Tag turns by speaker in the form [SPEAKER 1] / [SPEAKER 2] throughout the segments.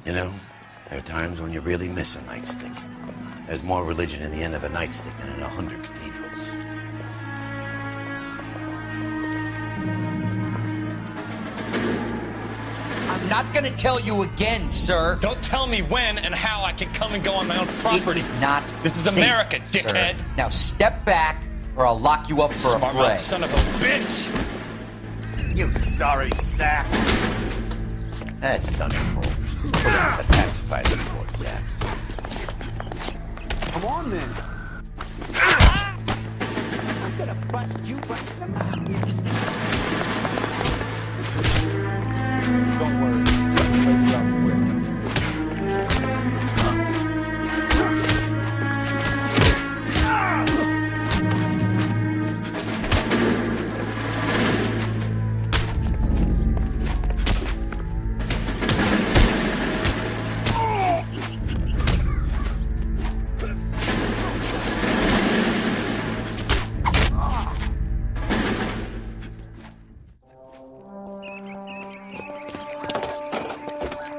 [SPEAKER 1] You know, there are times when you really miss a nightstick. There's more religion in the end of a nightstick than in 100 cathedrals.
[SPEAKER 2] I'm not gonna tell you again, sir.
[SPEAKER 3] Don't tell me when and how I can come and go on my own property.
[SPEAKER 2] It is not
[SPEAKER 3] This is
[SPEAKER 2] safe,
[SPEAKER 3] America, dickhead.
[SPEAKER 2] Sir. Now step back, or I'll lock you up for a
[SPEAKER 3] Smart
[SPEAKER 2] fray.
[SPEAKER 3] mouth son of a bitch!
[SPEAKER 1] You sorry sack. That's done it, folks. We're gonna have to pacify these poor sacks.
[SPEAKER 4] Come on, then. I'm gonna bust you right in the mouth.
[SPEAKER 5] Don't worry. Let's wake you up quick.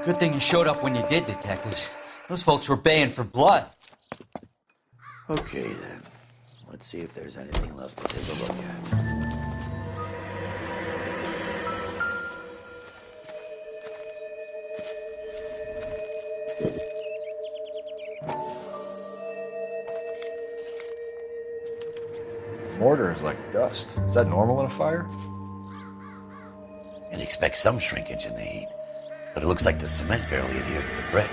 [SPEAKER 2] Good thing you showed up when you did, detectives. Those folks were baying for blood.
[SPEAKER 1] Okay, then. Let's see if there's anything left to take a look at.
[SPEAKER 5] Mortar is like dust. Is that normal in a fire?
[SPEAKER 1] You'd expect some shrinkage in the heat, but it looks like the cement barely adhered to the brick.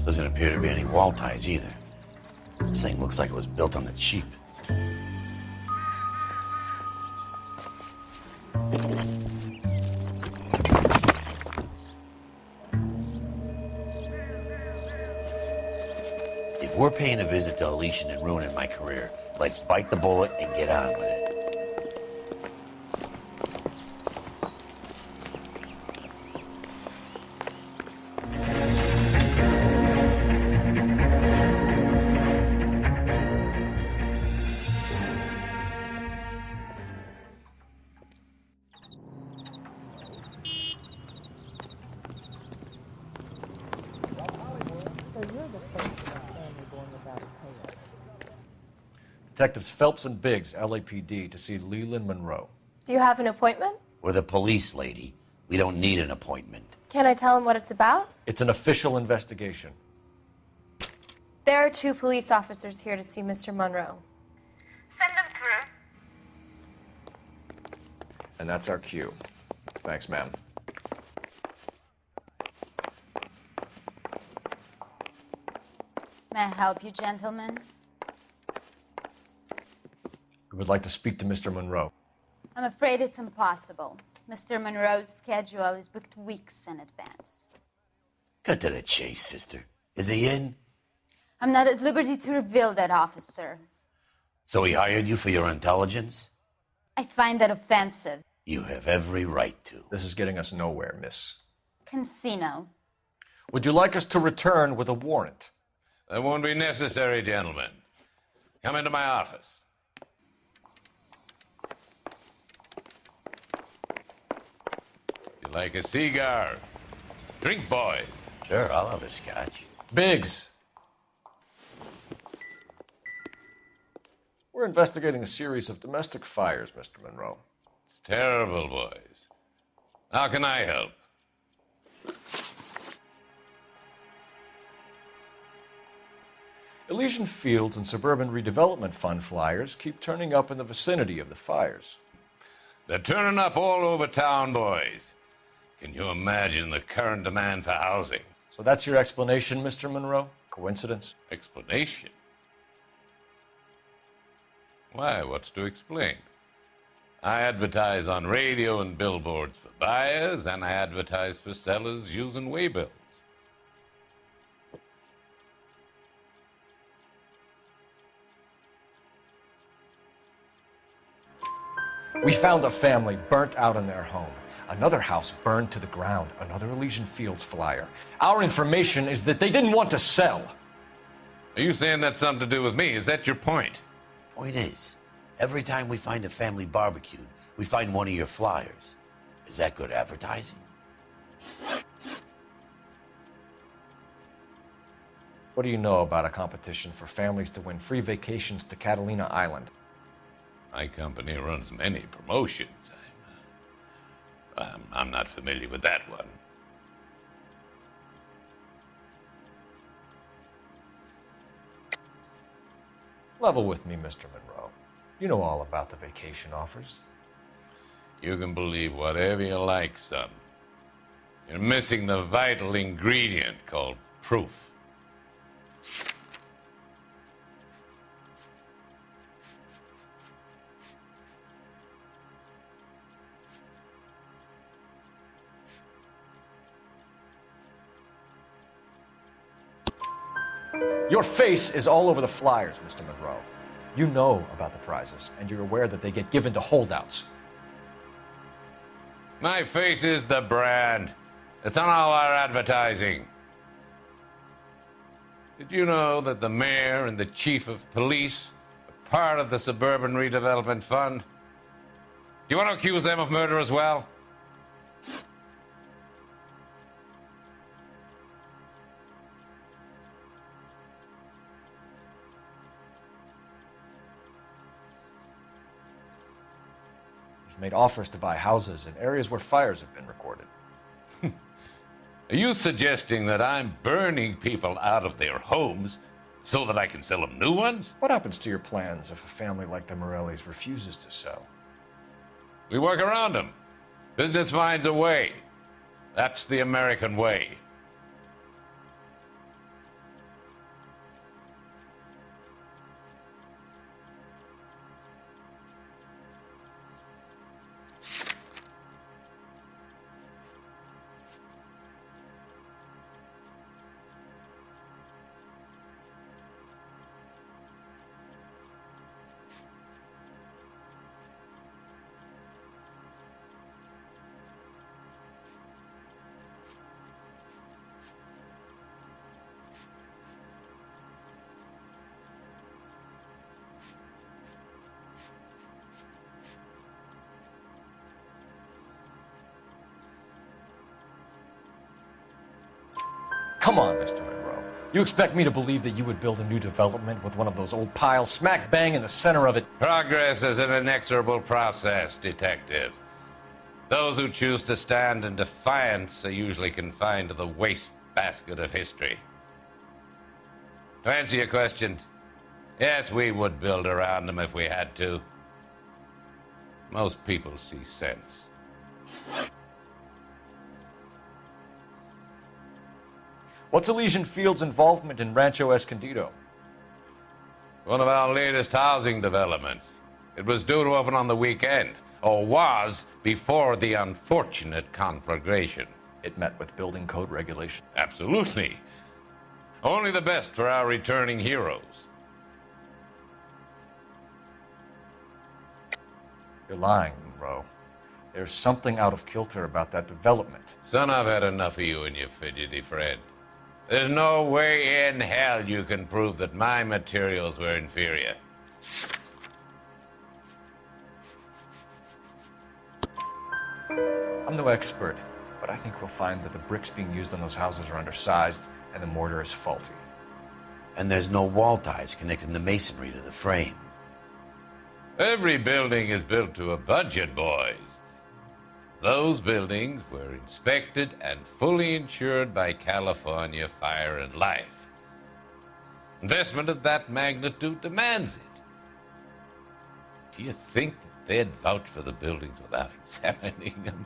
[SPEAKER 1] Doesn't appear to be any wall ties either. This thing looks like it was built on the cheap. If we're paying a visit to Elysian and ruining my career, let's bite the bullet and get on with it.
[SPEAKER 5] Detectives Phelps and Biggs, LAPD, to see Leland Monroe.
[SPEAKER 6] Do you have an appointment?
[SPEAKER 1] We're the police, lady. We don't need an appointment.
[SPEAKER 6] Can I tell him what it's about?
[SPEAKER 5] It's an official investigation.
[SPEAKER 6] There are 2 police officers here to see Mr. Monroe. Send them through.
[SPEAKER 5] And that's our cue. Thanks, ma'am.
[SPEAKER 7] May I help you, gentlemen?
[SPEAKER 5] We would like to speak to Mr. Monroe.
[SPEAKER 7] I'm afraid it's impossible. Mr. Monroe's schedule is booked weeks in advance.
[SPEAKER 1] Cut to the chase, sister. Is he in?
[SPEAKER 7] I'm not at liberty to reveal that, officer.
[SPEAKER 1] So he hired you for your intelligence?
[SPEAKER 7] I find that offensive.
[SPEAKER 1] You have every right to.
[SPEAKER 5] This is getting us nowhere, miss.
[SPEAKER 7] Casino.
[SPEAKER 5] Would you like us to return with a warrant?
[SPEAKER 8] That won't be necessary, gentlemen. Come into my office. You like a cigar? Drink, boys.
[SPEAKER 1] Sure, I'll have a scotch.
[SPEAKER 5] Biggs! We're investigating a series of domestic fires, Mr. Monroe.
[SPEAKER 8] It's terrible, boys. How can I help?
[SPEAKER 5] Elysian Fields and Suburban Redevelopment Fund flyers keep turning up in the vicinity of the fires.
[SPEAKER 8] They're turning up all over town, boys. Can you imagine the current demand for housing?
[SPEAKER 5] So that's your explanation, Mr. Monroe? Coincidence?
[SPEAKER 8] Explanation? Why, what's to explain? I advertise on radio and billboards for buyers, and I advertise for sellers using waybills.
[SPEAKER 5] We found a family burnt out in their home. Another house burned to the ground. Another Elysian Fields flyer. Our information is that they didn't want to sell.
[SPEAKER 8] Are you saying that's something to do with me? Is that your point?
[SPEAKER 1] Point is, every time we find a family barbecued, we find one of your flyers. Is that good advertising?
[SPEAKER 5] What do you know about a competition for families to win free vacations to Catalina Island?
[SPEAKER 8] My company runs many promotions. I'm not familiar with that one.
[SPEAKER 5] Level with me, Mr. Monroe. You know all about the vacation offers.
[SPEAKER 8] You can believe whatever you like, son. You're missing the vital ingredient called proof.
[SPEAKER 5] Your face is all over the flyers, Mr. Monroe. You know about the prizes, and you're aware that they get given to holdouts.
[SPEAKER 8] My face is the brand. It's on all our advertising. Did you know that the mayor and the chief of police are part of the Suburban Redevelopment Fund? Do you want to accuse them of murder as well?
[SPEAKER 5] You've made offers to buy houses in areas where fires have been recorded.
[SPEAKER 8] Are you suggesting that I'm burning people out of their homes so that I can sell them new ones?
[SPEAKER 5] What happens to your plans if a family like the Morellis refuses to sell?
[SPEAKER 8] We work around them. Business finds a way. That's the American way.
[SPEAKER 5] Come on, Mr. Monroe. You expect me to believe that you would build a new development with one of those old piles smack bang in the center of it?
[SPEAKER 8] Progress is an inexorable process, Detective. Those who choose to stand in defiance are usually confined to the wastebasket of history. To answer your question, yes, we would build around them if we had to. Most people see sense.
[SPEAKER 5] What's Elysian Field's involvement in Rancho Escondido?
[SPEAKER 8] One of our latest housing developments. It was due to open on the weekend, or was before the unfortunate conflagration.
[SPEAKER 5] It met with building code regulations.
[SPEAKER 8] Absolutely. Only the best for our returning heroes.
[SPEAKER 5] You're lying, Monroe. There's something out of kilter about that development.
[SPEAKER 8] Son, I've had enough of you and your fidgety friend. There's no way in hell you can prove that my materials were inferior.
[SPEAKER 5] I'm no expert, but I think we'll find that the bricks being used on those houses are undersized and the mortar is faulty.
[SPEAKER 1] And there's no wall ties connecting the masonry to the frame.
[SPEAKER 8] Every building is built to a budget, boys. Those buildings were inspected and fully insured by California Fire and Life. Investment of that magnitude demands it. Do you think that they'd vouch for the buildings without examining them?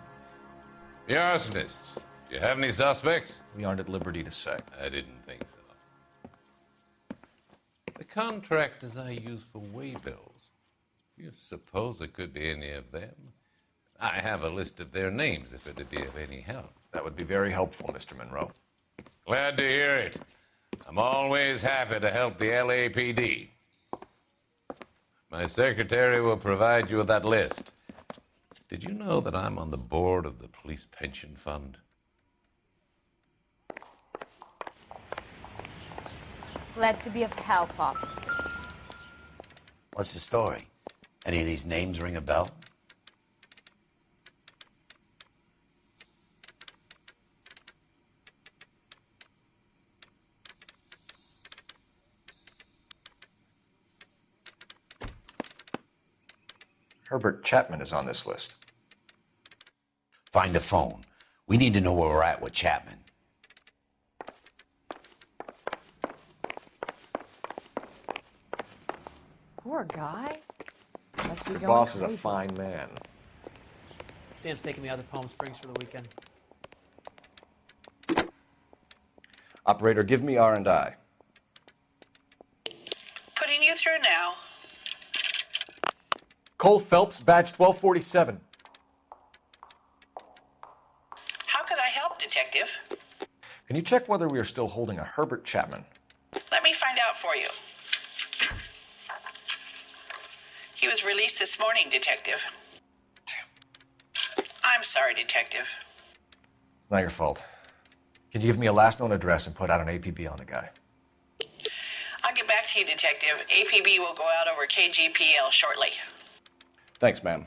[SPEAKER 8] The arsonists, do you have any suspects?
[SPEAKER 5] We aren't at liberty to say.
[SPEAKER 8] I didn't think so. The contractors I use for waybills, do you suppose it could be any of them? I have a list of their names if it'd be of any help.
[SPEAKER 5] That would be very helpful, Mr. Monroe.
[SPEAKER 8] Glad to hear it. I'm always happy to help the LAPD. My secretary will provide you with that list. Did you know that I'm on the board of the Police Pension Fund?
[SPEAKER 7] Glad to be of help, officers.
[SPEAKER 1] What's the story? Any of these names ring a bell?
[SPEAKER 5] Herbert Chapman is on this list.
[SPEAKER 1] Find a phone. We need to know where we're at with Chapman.
[SPEAKER 4] Poor guy. Must be
[SPEAKER 5] Your
[SPEAKER 4] going
[SPEAKER 5] boss is a
[SPEAKER 4] crazy.
[SPEAKER 5] fine man.
[SPEAKER 9] Sam's taking me out to Palm Springs for the weekend.
[SPEAKER 5] Operator, give me R&I.
[SPEAKER 10] Putting you through now.
[SPEAKER 5] Cole Phelps, badge 1247.
[SPEAKER 10] How could I help, Detective?
[SPEAKER 5] Can you check whether we are still holding a Herbert Chapman?
[SPEAKER 10] Let me find out for you. He was released this morning, Detective. I'm sorry, Detective.
[SPEAKER 5] It's not your fault. Can you give me a last known address and put out an APB on the guy?
[SPEAKER 10] I'll get back to you, Detective. APB will go out over KGPL shortly.
[SPEAKER 5] Thanks, ma'am.